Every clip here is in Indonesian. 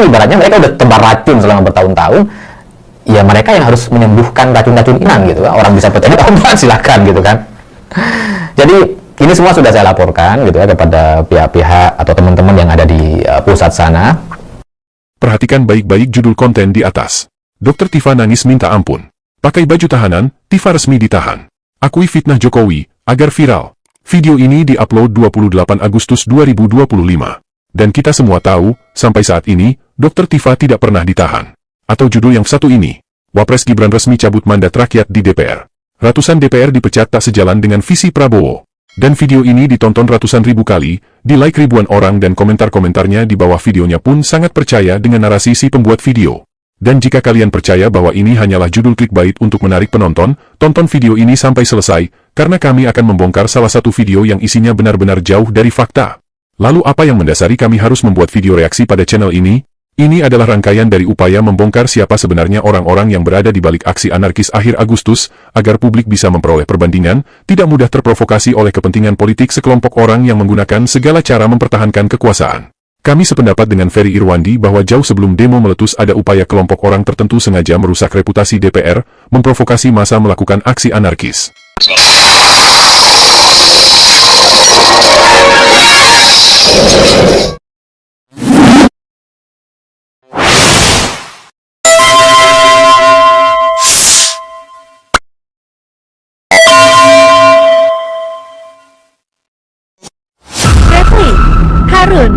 kan ibaratnya mereka udah tebar racun selama bertahun-tahun, ya mereka yang harus menyembuhkan racun-racun inang gitu. Orang bisa percaya obat, silakan gitu kan. Jadi ini semua sudah saya laporkan gitu ya kepada pihak-pihak atau teman-teman yang ada di pusat sana. Perhatikan baik-baik judul konten di atas. Dr. Tifa nangis minta ampun. Pakai baju tahanan, Tifa resmi ditahan. Akui fitnah Jokowi, agar viral. Video ini diupload 28 Agustus 2025. Dan kita semua tahu, sampai saat ini, Dr. Tifa tidak pernah ditahan. Atau judul yang satu ini, Wapres Gibran resmi cabut mandat rakyat di DPR. Ratusan DPR dipecat tak sejalan dengan visi Prabowo. Dan video ini ditonton ratusan ribu kali, di-like ribuan orang dan komentar-komentarnya di bawah videonya pun sangat percaya dengan narasi si pembuat video. Dan jika kalian percaya bahwa ini hanyalah judul clickbait untuk menarik penonton, tonton video ini sampai selesai, karena kami akan membongkar salah satu video yang isinya benar-benar jauh dari fakta. Lalu apa yang mendasari kami harus membuat video reaksi pada channel ini? Ini adalah rangkaian dari upaya membongkar siapa sebenarnya orang-orang yang berada di balik aksi anarkis akhir Agustus, agar publik bisa memperoleh perbandingan, tidak mudah terprovokasi oleh kepentingan politik sekelompok orang yang menggunakan segala cara mempertahankan kekuasaan. Kami sependapat dengan Ferry Irwandi bahwa jauh sebelum demo meletus ada upaya kelompok orang tertentu sengaja merusak reputasi DPR, memprovokasi massa melakukan aksi anarkis. Refli Harun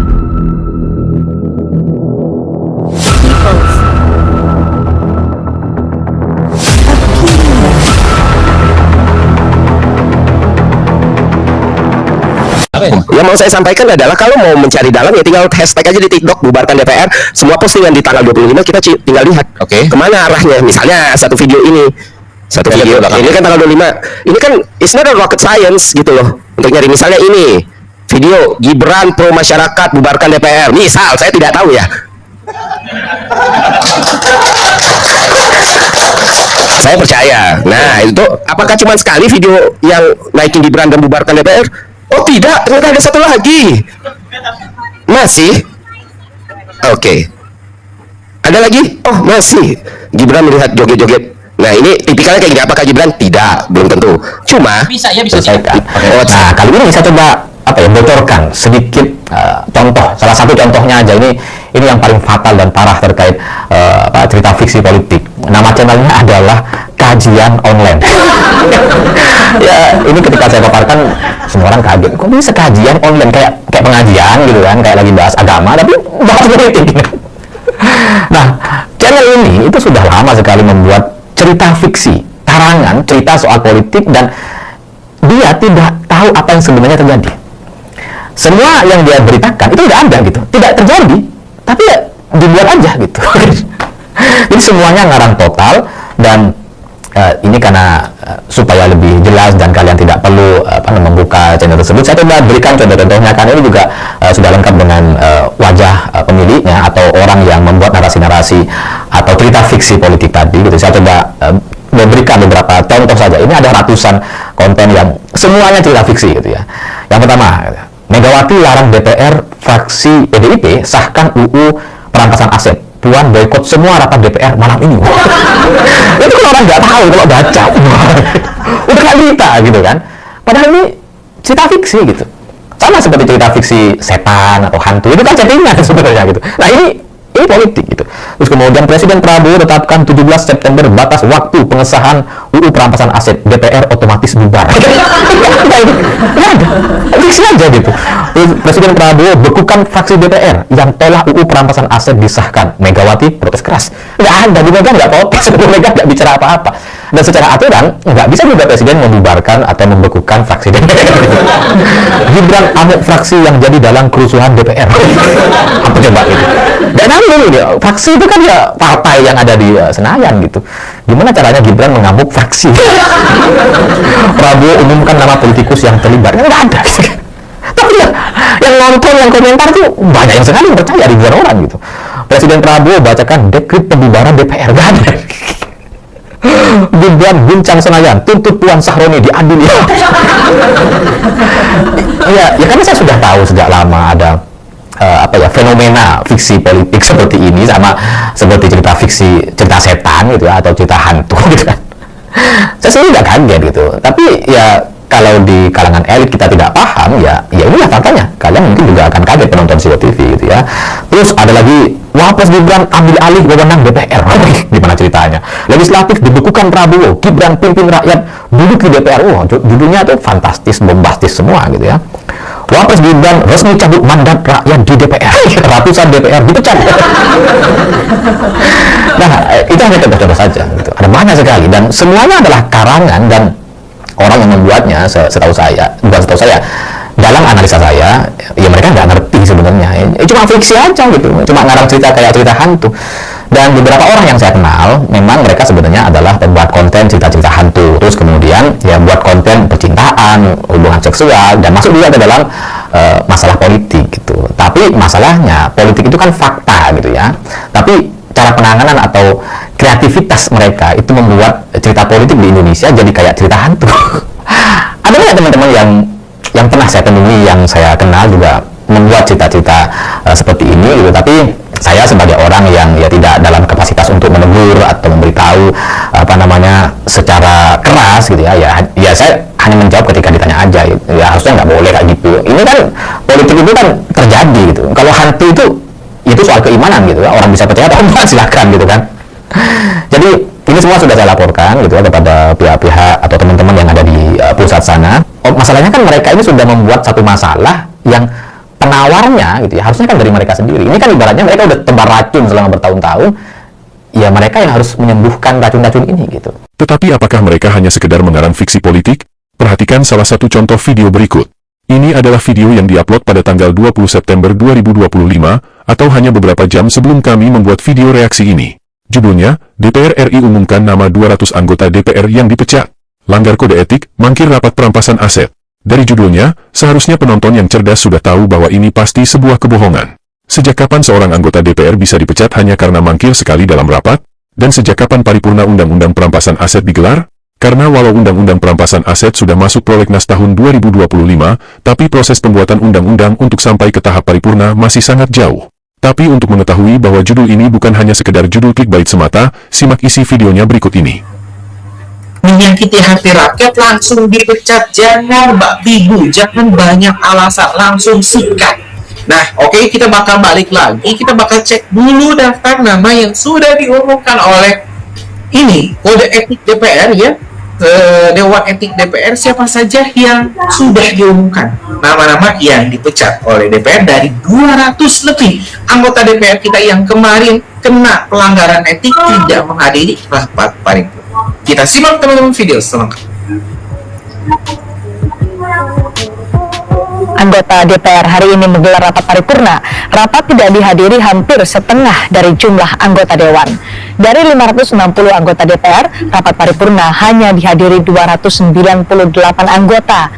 Yang mau saya sampaikan adalah kalau mau mencari dalam ya tinggal hashtag aja di TikTok bubarkan DPR. Semua postingan di tanggal 25 kita tinggal lihat kemana arahnya. Misalnya satu video ini, ini kan tanggal 25. Ini kan it's not a rocket science gitu loh. Untuk nyari misalnya ini video Gibran pro masyarakat bubarkan DPR. Misal saya tidak tahu ya. Saya percaya. Nah itu apakah cuma sekali video yang naikin Gibran dan bubarkan DPR? Oh tidak, ternyata ada satu lagi. Masih? Oke. Ada lagi? Oh masih. Gibran melihat joget-joget. Nah ini tipikalnya kayak gini. Apakah Gibran? Tidak, belum tentu. Cuma bisa selesaikan. Nah kali ini saya coba bocorkan sedikit contoh. Salah satu contohnya aja ini yang paling fatal dan parah terkait cerita fiksi politik. Nama channelnya adalah Kajian Online. Ya ini ketika saya paparkan semua orang kaget. Kok bisa kajian online kayak pengajian gitu kan, kayak lagi bahas agama tapi bahas politik. Nah channel ini itu sudah lama sekali membuat cerita fiksi, karangan cerita soal politik dan dia tidak tahu apa yang sebenarnya terjadi. Semua yang dia beritakan itu tidak ada gitu, tidak terjadi, tapi ya dibuat aja gitu. Jadi semuanya ngarang total dan ini karena supaya lebih jelas dan kalian tidak perlu membuka channel tersebut, saya coba berikan contoh-contohnya karena ini juga sudah lengkap dengan wajah pemiliknya atau orang yang membuat narasi-narasi atau cerita fiksi politik tadi gitu. Saya coba memberikan beberapa contoh saja. Ini ada ratusan konten yang semuanya cerita fiksi gitu ya. Yang pertama, Megawati larang DPR fraksi PDIP sahkan UU perampasan aset. Puan boikot semua rapat DPR malam ini. Itu kalau orang nggak tahu, kalau baca udah nggak cerita gitu kan. Padahal ini cerita fiksi gitu. Sama seperti cerita fiksi setan atau hantu, itu kan settingan sebenarnya gitu. Nah ini politik gitu. Terus kemudian Presiden Prabowo tetapkan 17 September batas waktu pengesahan UU perampasan aset, DPR otomatis bubar. Nggak ada, fiksi aja gitu. Terus Presiden Prabowo bekukan fraksi DPR yang tolak UU perampasan aset disahkan. Megawati protes keras. Nggak ada, Bu Mega nggak protes, Bu Mega nggak bicara apa-apa. Dan secara aturan nggak bisa juga Presiden membubarkan atau membekukan fraksi DPR. Gibran amuk fraksi yang jadi dalam kerusuhan DPR. Apa coba gitu? Dan dulu fraksi itu kan ya partai yang ada di Senayan gitu. Gimana caranya Gibran mengamuk fraksi? Prabowo umumkan nama politikus yang terlibat. Nggak ada. Tapi ya, yang nonton, yang komentar tuh banyak yang sekali yang percaya, ribuan orang gitu. Presiden Prabowo bacakan dekret pembubaran DPR. Nggak ada. Gibran guncang Senayan, tuntut Puan Sahroni diadili. Ya karena saya sudah tahu sejak lama ada fenomena fiksi politik seperti ini sama seperti cerita setan gitu ya, atau cerita hantu gitu kan. Saya sendiri nggak kaget gitu, tapi ya kalau di kalangan elit kita tidak paham, ya inilah faktanya. Kalian mungkin juga akan kaget penonton Siwo TV gitu ya. Terus ada lagi, Wapres Gibran ambil alih wewenang DPR. Gimana ceritanya? Legislatif dibekukan Prabowo, Gibran pimpin rakyat duduk di DPR. Judulnya tuh fantastis, bombastis semua gitu ya. Wapres Gibran resmi cabut mandat rakyat di DPR. Ratusan DPR dipecat. Nah, itu hanya contoh-contoh saja gitu. Ada banyak sekali, dan semuanya adalah karangan dan orang yang membuatnya, setahu saya, dalam analisa saya, ya mereka nggak ngerti sebenarnya. Cuma fiksi aja gitu, cuma ngarang cerita kayak cerita hantu. Dan beberapa orang yang saya kenal, memang mereka sebenarnya adalah pembuat konten cerita-cerita hantu. Terus kemudian ya buat konten percintaan, hubungan seksual, dan masuk juga ke dalam masalah politik gitu. Tapi masalahnya, politik itu kan fakta gitu ya. Tapi cara penanganan atau kreativitas mereka itu membuat cerita politik di Indonesia jadi kayak cerita hantu. Ada banyak teman-teman yang pernah saya temui, yang saya kenal juga membuat cerita-cerita seperti ini gitu. Tapi saya sebagai orang yang ya tidak dalam kapasitas untuk menegur atau memberitahu secara keras gitu ya saya hanya menjawab ketika ditanya aja gitu. Ya harusnya nggak boleh kayak gitu. Ini kan politik itu kan terjadi gitu. Kalau hantu itu soal keimanan gitu ya, orang bisa percaya atau enggak silakan gitu kan. Jadi ini semua sudah saya laporkan gitu ya kepada pihak-pihak atau teman-teman yang ada di pusat sana. Masalahnya kan mereka ini sudah membuat satu masalah yang penawarnya gitu ya harusnya kan dari mereka sendiri. Ini kan ibaratnya mereka udah tebar racun selama bertahun-tahun, ya mereka yang harus menyembuhkan racun-racun ini gitu. Tetapi apakah mereka hanya sekedar mengarang fiksi politik? Perhatikan salah satu contoh video berikut. Ini adalah video yang diupload pada tanggal 20 September 2025, atau hanya beberapa jam sebelum kami membuat video reaksi ini. Judulnya, DPR RI umumkan nama 200 anggota DPR yang dipecat. Langgar kode etik, mangkir rapat perampasan aset. Dari judulnya, seharusnya penonton yang cerdas sudah tahu bahwa ini pasti sebuah kebohongan. Sejak kapan seorang anggota DPR bisa dipecat hanya karena mangkir sekali dalam rapat? Dan sejak kapan paripurna Undang-Undang Perampasan Aset digelar? Karena walau Undang-Undang Perampasan Aset sudah masuk prolegnas tahun 2025, tapi proses pembuatan undang-undang untuk sampai ke tahap paripurna masih sangat jauh. Tapi untuk mengetahui bahwa judul ini bukan hanya sekedar judul clickbait semata, simak isi videonya berikut ini. Menyakiti hati rakyat langsung dipecat, jangan bigu, jangan banyak alasan, langsung sikat. Nah, oke, kita bakal balik lagi, kita bakal cek dulu daftar nama yang sudah diumumkan oleh ini kode etik DPR ya, Dewan Etik DPR, siapa saja yang sudah diumumkan nama-nama yang dipecat oleh DPR. Dari 200 lebih anggota DPR kita yang kemarin kena pelanggaran etik tidak menghadiri rapat paripurna. Kita simak teman-teman video selengkapnya. Anggota DPR hari ini menggelar rapat paripurna. Rapat tidak dihadiri hampir setengah dari jumlah anggota Dewan. Dari 560 anggota DPR, rapat paripurna hanya dihadiri 298 anggota.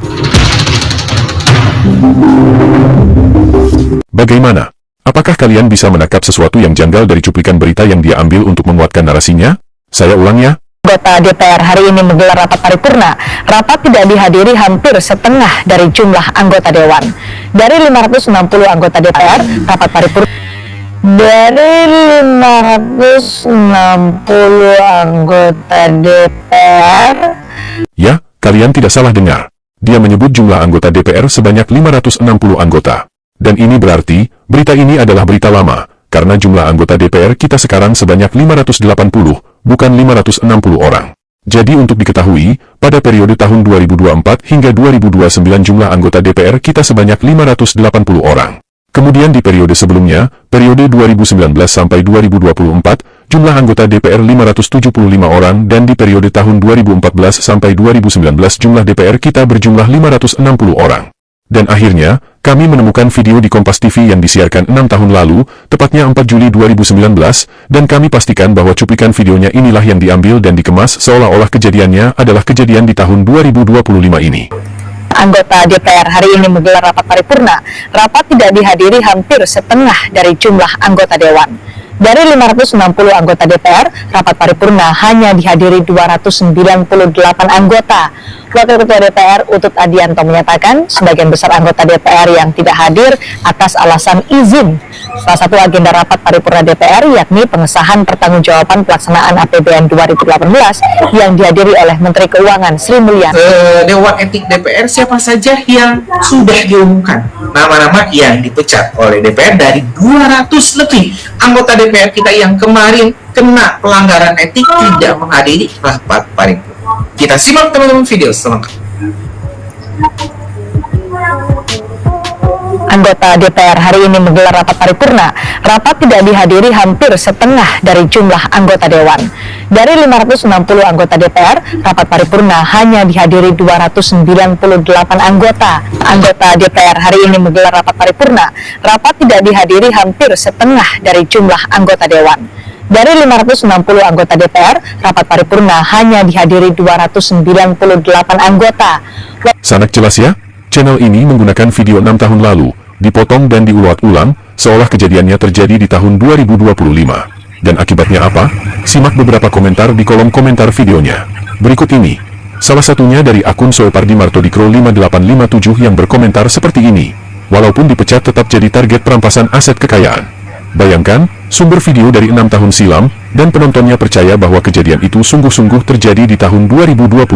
Bagaimana? Apakah kalian bisa menangkap sesuatu yang janggal dari cuplikan berita yang dia ambil untuk menguatkan narasinya? Saya ulang ya. Anggota DPR hari ini menggelar rapat paripurna. Rapat tidak dihadiri hampir setengah dari jumlah anggota Dewan. Dari 560 anggota DPR, rapat paripurna. Dari 560 anggota DPR. Ya, kalian tidak salah dengar. Dia menyebut jumlah anggota DPR sebanyak 560 anggota. Dan ini berarti, berita ini adalah berita lama, karena jumlah anggota DPR kita sekarang sebanyak 580, bukan 560 orang. Jadi untuk diketahui, pada periode tahun 2024 hingga 2029 jumlah anggota DPR kita sebanyak 580 orang. Kemudian di periode sebelumnya, periode 2019 sampai 2024, jumlah anggota DPR 575 orang, dan di periode tahun 2014 sampai 2019 jumlah DPR kita berjumlah 560 orang. Dan akhirnya, kami menemukan video di Kompas TV yang disiarkan 6 tahun lalu, tepatnya 4 Juli 2019, dan kami pastikan bahwa cuplikan videonya inilah yang diambil dan dikemas seolah-olah kejadiannya adalah kejadian di tahun 2025 ini. Anggota DPR hari ini menggelar rapat paripurna. Rapat tidak dihadiri hampir setengah dari jumlah anggota Dewan. Dari 560 anggota DPR, rapat paripurna hanya dihadiri 298 anggota. Wakil Ketua DPR Utut Adianto menyatakan sebagian besar anggota DPR yang tidak hadir atas alasan izin. Salah satu agenda rapat paripurna DPR yakni pengesahan pertanggungjawaban pelaksanaan APBN 2018 yang dihadiri oleh Menteri Keuangan Sri Mulyani. Dewan Etik DPR siapa saja yang sudah diumumkan nama-nama yang dipecat oleh DPR dari 200 lebih anggota DPR kita yang kemarin kena pelanggaran etik tidak menghadiri rapat paripurna. Kita simak teman-teman video selengkapnya. Anggota DPR hari ini menggelar rapat paripurna. Rapat tidak dihadiri hampir setengah dari jumlah anggota Dewan. Dari 560 anggota DPR, rapat paripurna hanya dihadiri 298 anggota. Anggota DPR hari ini menggelar rapat paripurna. Rapat tidak dihadiri hampir setengah dari jumlah anggota Dewan. Dari 560 anggota DPR, rapat paripurna hanya dihadiri 298 anggota. Sanak jelas ya? Channel ini menggunakan video 6 tahun lalu, dipotong dan diulang-ulang, seolah kejadiannya terjadi di tahun 2025. Dan akibatnya apa? Simak beberapa komentar di kolom komentar videonya. Berikut ini. Salah satunya dari akun Soepardi Martodikro 5857 yang berkomentar seperti ini. Walaupun dipecat tetap jadi target perampasan aset kekayaan. Bayangkan, sumber video dari 6 tahun silam, dan penontonnya percaya bahwa kejadian itu sungguh-sungguh terjadi di tahun 2025.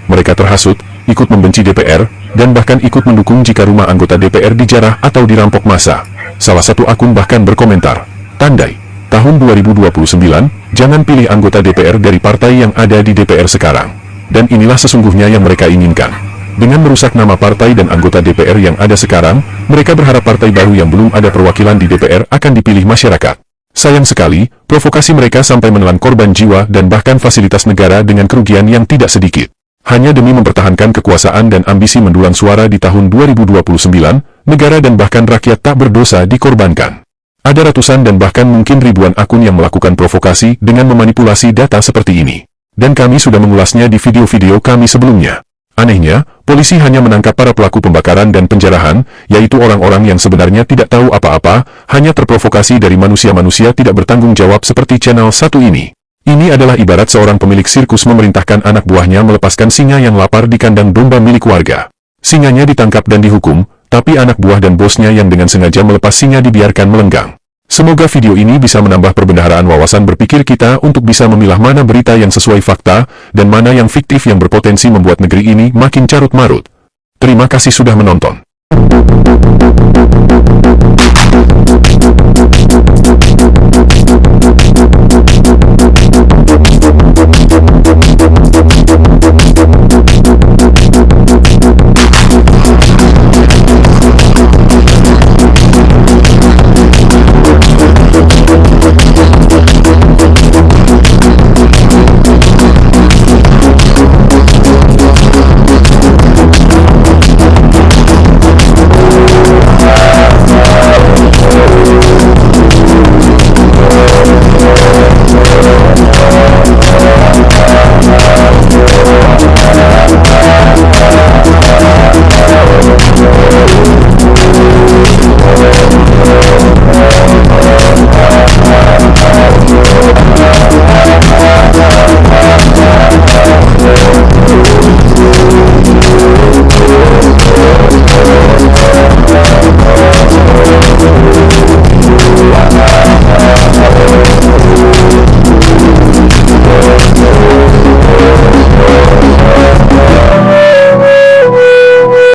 Mereka terhasut, ikut membenci DPR, dan bahkan ikut mendukung jika rumah anggota DPR dijarah atau dirampok massa. Salah satu akun bahkan berkomentar, tandai, tahun 2029, jangan pilih anggota DPR dari partai yang ada di DPR sekarang. Dan inilah sesungguhnya yang mereka inginkan. Dengan merusak nama partai dan anggota DPR yang ada sekarang, mereka berharap partai baru yang belum ada perwakilan di DPR akan dipilih masyarakat. Sayang sekali, provokasi mereka sampai menelan korban jiwa dan bahkan fasilitas negara dengan kerugian yang tidak sedikit. Hanya demi mempertahankan kekuasaan dan ambisi mendulang suara di tahun 2029, negara dan bahkan rakyat tak berdosa dikorbankan. Ada ratusan dan bahkan mungkin ribuan akun yang melakukan provokasi dengan memanipulasi data seperti ini. Dan kami sudah mengulasnya di video-video kami sebelumnya. Anehnya, polisi hanya menangkap para pelaku pembakaran dan penjarahan, yaitu orang-orang yang sebenarnya tidak tahu apa-apa, hanya terprovokasi dari manusia-manusia tidak bertanggung jawab seperti channel satu ini. Ini adalah ibarat seorang pemilik sirkus memerintahkan anak buahnya melepaskan singa yang lapar di kandang domba milik warga. Singanya ditangkap dan dihukum, tapi anak buah dan bosnya yang dengan sengaja melepas singa dibiarkan melenggang. Semoga video ini bisa menambah perbendaharaan wawasan berpikir kita untuk bisa memilah mana berita yang sesuai fakta, dan mana yang fiktif yang berpotensi membuat negeri ini makin carut-marut. Terima kasih sudah menonton.